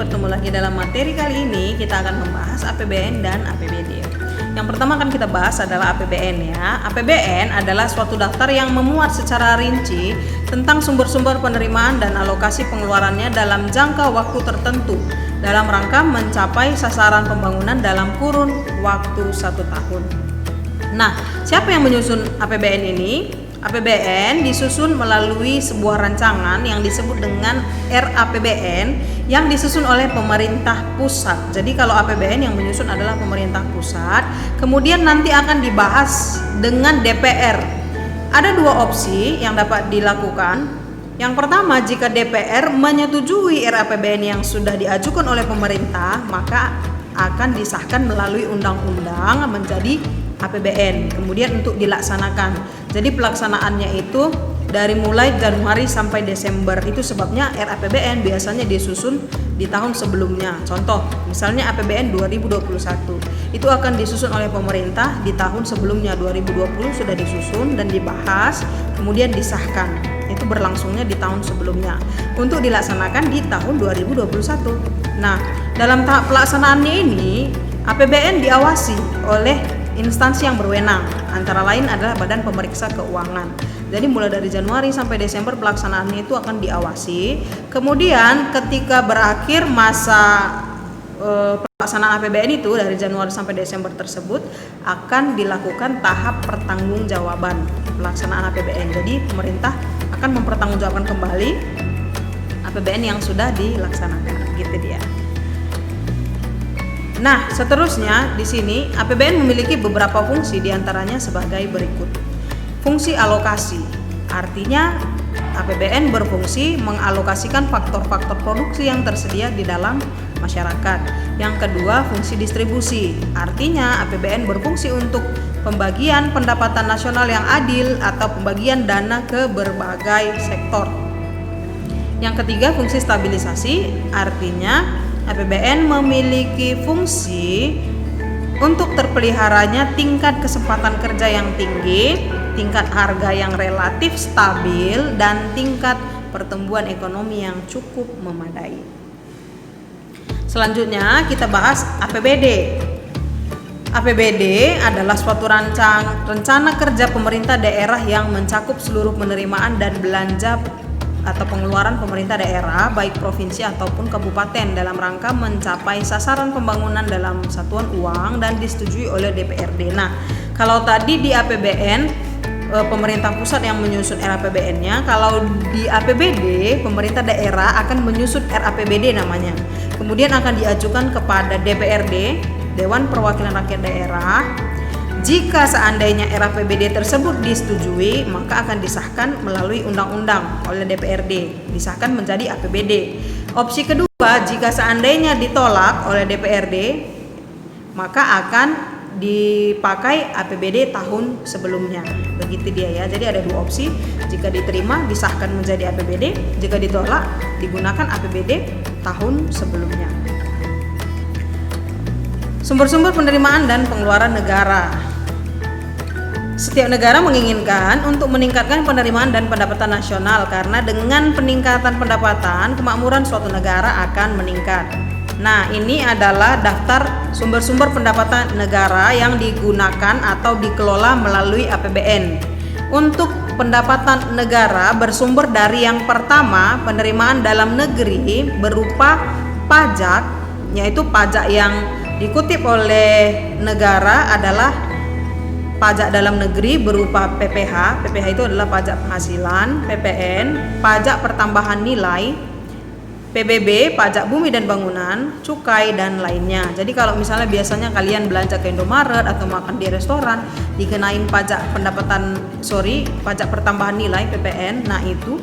bertemu lagi dalam materi kali ini. Kita akan membahas APBN dan APBD. Yang pertama akan kita bahas adalah APBN ya. APBN adalah suatu daftar yang memuat secara rinci tentang sumber-sumber penerimaan dan alokasi pengeluarannya dalam jangka waktu tertentu dalam rangka mencapai sasaran pembangunan dalam kurun waktu 1 tahun. Nah, siapa yang menyusun APBN ini? APBN disusun melalui sebuah rancangan yang disebut dengan RAPBN yang disusun oleh pemerintah pusat. Jadi kalau APBN yang menyusun adalah pemerintah pusat, kemudian nanti akan dibahas dengan DPR. Ada 2 opsi yang dapat dilakukan. Yang pertama, jika DPR menyetujui RAPBN yang sudah diajukan oleh pemerintah, maka akan disahkan melalui undang-undang menjadi APBN, kemudian untuk dilaksanakan. Jadi pelaksanaannya itu dari mulai Januari sampai Desember. Itu sebabnya RAPBN biasanya disusun di tahun sebelumnya. Contoh, misalnya APBN 2021 itu akan disusun oleh pemerintah di tahun sebelumnya. 2020 sudah disusun dan dibahas, kemudian disahkan. Itu berlangsungnya di tahun sebelumnya untuk dilaksanakan di tahun 2021. Nah, dalam tahap pelaksanaannya ini APBN diawasi oleh instansi yang berwenang, antara lain adalah Badan Pemeriksa Keuangan. Jadi mulai dari Januari sampai Desember pelaksanaannya itu akan diawasi. Kemudian ketika berakhir masa pelaksanaan APBN itu dari Januari sampai Desember tersebut akan dilakukan tahap pertanggungjawaban pelaksanaan APBN. Jadi pemerintah akan mempertanggungjawabkan kembali APBN yang sudah dilaksanakan, gitu dia. Nah, seterusnya di sini APBN memiliki beberapa fungsi, diantaranya sebagai berikut. Fungsi alokasi, artinya APBN berfungsi mengalokasikan faktor-faktor produksi yang tersedia di dalam masyarakat. Yang kedua, fungsi distribusi, artinya APBN berfungsi untuk pembagian pendapatan nasional yang adil atau pembagian dana ke berbagai sektor. Yang ketiga, fungsi stabilisasi, artinya APBN memiliki fungsi untuk terpeliharanya tingkat kesempatan kerja yang tinggi, tingkat harga yang relatif stabil, dan tingkat pertumbuhan ekonomi yang cukup memadai. Selanjutnya kita bahas APBD. APBD adalah suatu rencana kerja pemerintah daerah yang mencakup seluruh penerimaan dan belanja atau pengeluaran pemerintah daerah baik provinsi ataupun kabupaten dalam rangka mencapai sasaran pembangunan dalam satuan uang dan disetujui oleh DPRD. Nah, kalau tadi di APBN pemerintah pusat yang menyusun RAPBN-nya, kalau di APBD pemerintah daerah akan menyusun RAPBD namanya. Kemudian akan diajukan kepada DPRD, Dewan Perwakilan Rakyat Daerah. Jika seandainya RAPBD tersebut disetujui, maka akan disahkan melalui undang-undang oleh DPRD, disahkan menjadi APBD. Opsi kedua, jika seandainya ditolak oleh DPRD, maka akan dipakai APBD tahun sebelumnya. Begitu dia ya. Jadi ada 2 opsi, jika diterima disahkan menjadi APBD, jika ditolak digunakan APBD tahun sebelumnya. Sumber-sumber penerimaan dan pengeluaran negara. Setiap negara menginginkan untuk meningkatkan penerimaan dan pendapatan nasional karena dengan peningkatan pendapatan, kemakmuran suatu negara akan meningkat. Nah, ini adalah daftar sumber-sumber pendapatan negara yang digunakan atau dikelola melalui APBN. Untuk pendapatan negara bersumber dari yang pertama, penerimaan dalam negeri berupa pajak, yaitu pajak yang dikutip oleh negara adalah pajak dalam negeri berupa PPH. PPH itu adalah pajak penghasilan, PPN, pajak pertambahan nilai, PBB, pajak bumi dan bangunan, cukai dan lainnya. Jadi kalau misalnya biasanya kalian belanja ke Indomaret atau makan di restoran dikenain pajak pajak pertambahan nilai PPN, nah itu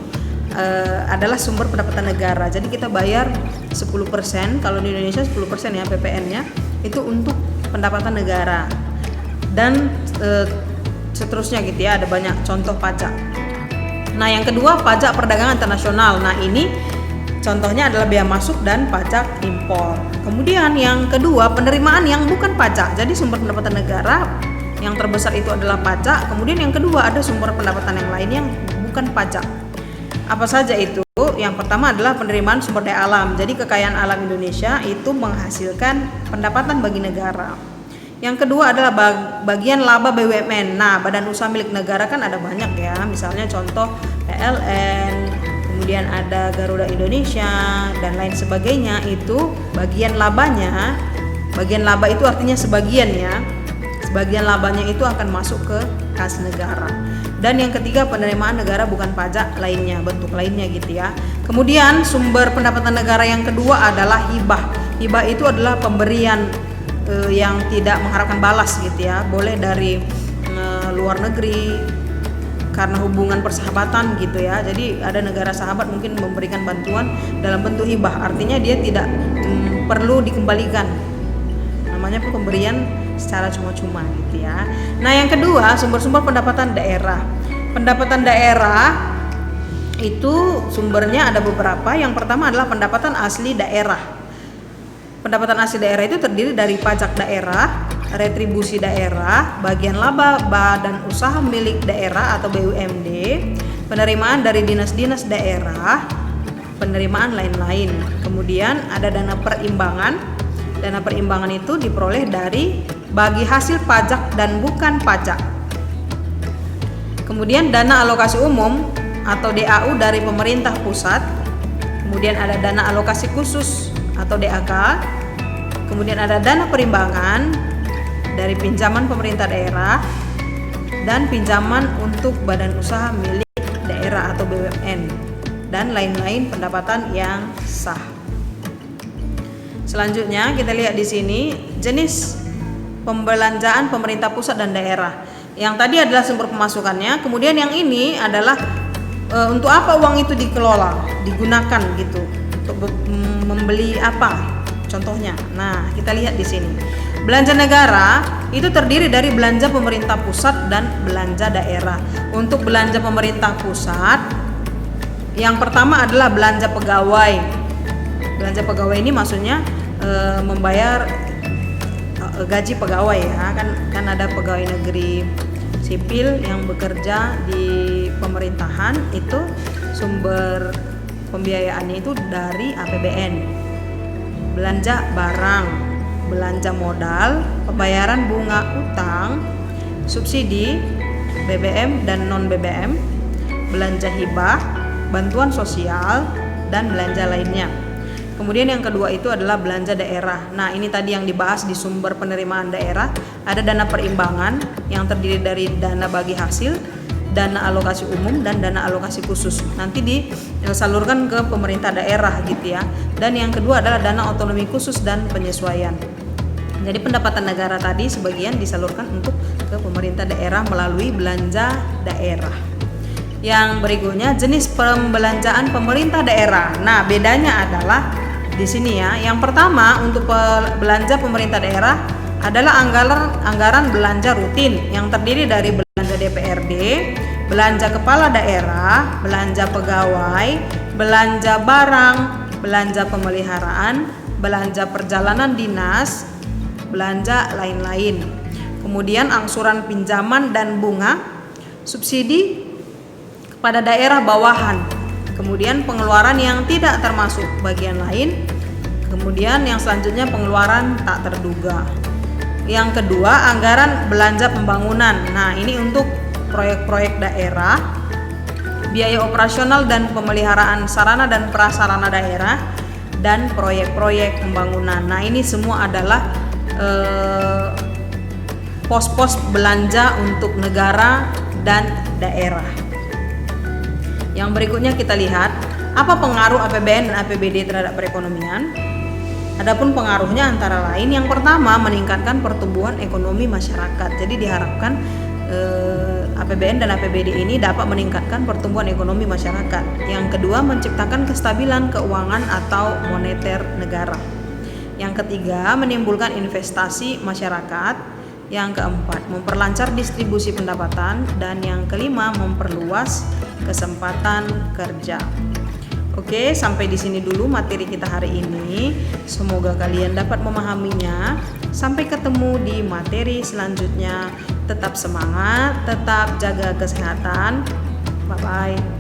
adalah sumber pendapatan negara. Jadi kita bayar 10%, kalau di Indonesia 10% ya PPN-nya, itu untuk pendapatan negara. Dan seterusnya gitu ya, ada banyak contoh pajak. Nah, yang kedua pajak perdagangan internasional. Nah, ini contohnya adalah bea masuk dan pajak impor. Kemudian yang kedua penerimaan yang bukan pajak. Jadi sumber pendapatan negara yang terbesar itu adalah pajak. Kemudian yang kedua ada sumber pendapatan yang lain yang bukan pajak. Apa saja itu? yang pertama adalah penerimaan sumber daya alam. Jadi kekayaan alam Indonesia itu menghasilkan pendapatan bagi negara. Yang kedua adalah bagian laba BUMN. Nah, badan usaha milik negara kan ada banyak ya. Misalnya contoh PLN, kemudian ada Garuda Indonesia dan lain sebagainya. Itu bagian labanya. Bagian laba itu artinya sebagian ya. Sebagian labanya itu akan masuk ke kas negara. Dan yang ketiga penerimaan negara bukan pajak lainnya, bentuk lainnya gitu ya. Kemudian sumber pendapatan negara yang kedua adalah hibah. Hibah itu adalah pemberian yang tidak mengharapkan balas gitu ya. Boleh dari luar negeri karena hubungan persahabatan gitu ya. Jadi ada negara sahabat mungkin memberikan bantuan dalam bentuk hibah. Artinya dia tidak perlu dikembalikan. Namanya pemberian secara cuma-cuma gitu ya. Nah, yang kedua sumber-sumber pendapatan daerah. Pendapatan daerah itu sumbernya ada beberapa. Yang pertama adalah pendapatan asli daerah. Pendapatan asli daerah itu terdiri dari pajak daerah, retribusi daerah, bagian laba badan usaha milik daerah atau BUMD, penerimaan dari dinas-dinas daerah, penerimaan lain-lain. Kemudian ada dana perimbangan. Dana perimbangan itu diperoleh dari bagi hasil pajak dan bukan pajak. Kemudian dana alokasi umum atau DAU dari pemerintah pusat. Kemudian ada dana alokasi khusus atau DAK. Kemudian ada dana perimbangan dari pinjaman pemerintah daerah dan pinjaman untuk badan usaha milik daerah atau BUMN dan lain-lain pendapatan yang sah. Selanjutnya kita lihat di sini jenis pembelanjaan pemerintah pusat dan daerah. Yang tadi adalah sumber pemasukannya, kemudian yang ini adalah untuk apa uang itu dikelola, digunakan gitu. Untuk membeli apa? Contohnya. Nah, kita lihat di sini. Belanja negara itu terdiri dari belanja pemerintah pusat dan belanja daerah. Untuk belanja pemerintah pusat, yang pertama adalah belanja pegawai. Belanja pegawai ini maksudnya membayar gaji pegawai ya. Kan ada pegawai negeri sipil yang bekerja di pemerintahan, itu sumber pembiayaannya itu dari APBN. Belanja barang, belanja modal, pembayaran bunga utang, subsidi BBM dan non BBM, belanja hibah, bantuan sosial dan belanja lainnya. Kemudian yang kedua itu adalah belanja daerah. Nah, ini tadi yang dibahas di sumber penerimaan daerah, ada dana perimbangan yang terdiri dari dana bagi hasil, dana alokasi umum dan dana alokasi khusus. Nanti disalurkan ke pemerintah daerah gitu ya. Dan yang kedua adalah dana otonomi khusus dan penyesuaian. Jadi pendapatan negara tadi sebagian disalurkan untuk ke pemerintah daerah melalui belanja daerah. Yang berikutnya jenis pembelanjaan pemerintah daerah. Nah, bedanya adalah di sini ya. Yang pertama untuk belanja pemerintah daerah adalah anggaran belanja rutin yang terdiri dari belanja DPRD, belanja kepala daerah, belanja pegawai, belanja barang, belanja pemeliharaan, belanja perjalanan dinas, belanja lain-lain. Kemudian angsuran pinjaman dan bunga, subsidi kepada daerah bawahan. Kemudian pengeluaran yang tidak termasuk bagian lain. Kemudian yang selanjutnya pengeluaran tak terduga. Yang kedua, anggaran belanja pembangunan. Nah, ini untuk proyek-proyek daerah, biaya operasional dan pemeliharaan sarana dan prasarana daerah, dan proyek-proyek pembangunan. Nah, ini semua adalah pos-pos belanja untuk negara dan daerah. Yang berikutnya kita lihat apa pengaruh APBN dan APBD terhadap perekonomian. Adapun pengaruhnya antara lain yang pertama meningkatkan pertumbuhan ekonomi masyarakat. Jadi diharapkan APBN dan APBD ini dapat meningkatkan pertumbuhan ekonomi masyarakat. Yang kedua menciptakan kestabilan keuangan atau moneter negara. Yang ketiga menimbulkan investasi masyarakat. Yang keempat memperlancar distribusi pendapatan. Dan yang kelima memperluas kesempatan kerja. Oke, sampai di sini dulu materi kita hari ini. Semoga kalian dapat memahaminya. Sampai ketemu di materi selanjutnya. Tetap semangat, tetap jaga kesehatan. Bye-bye.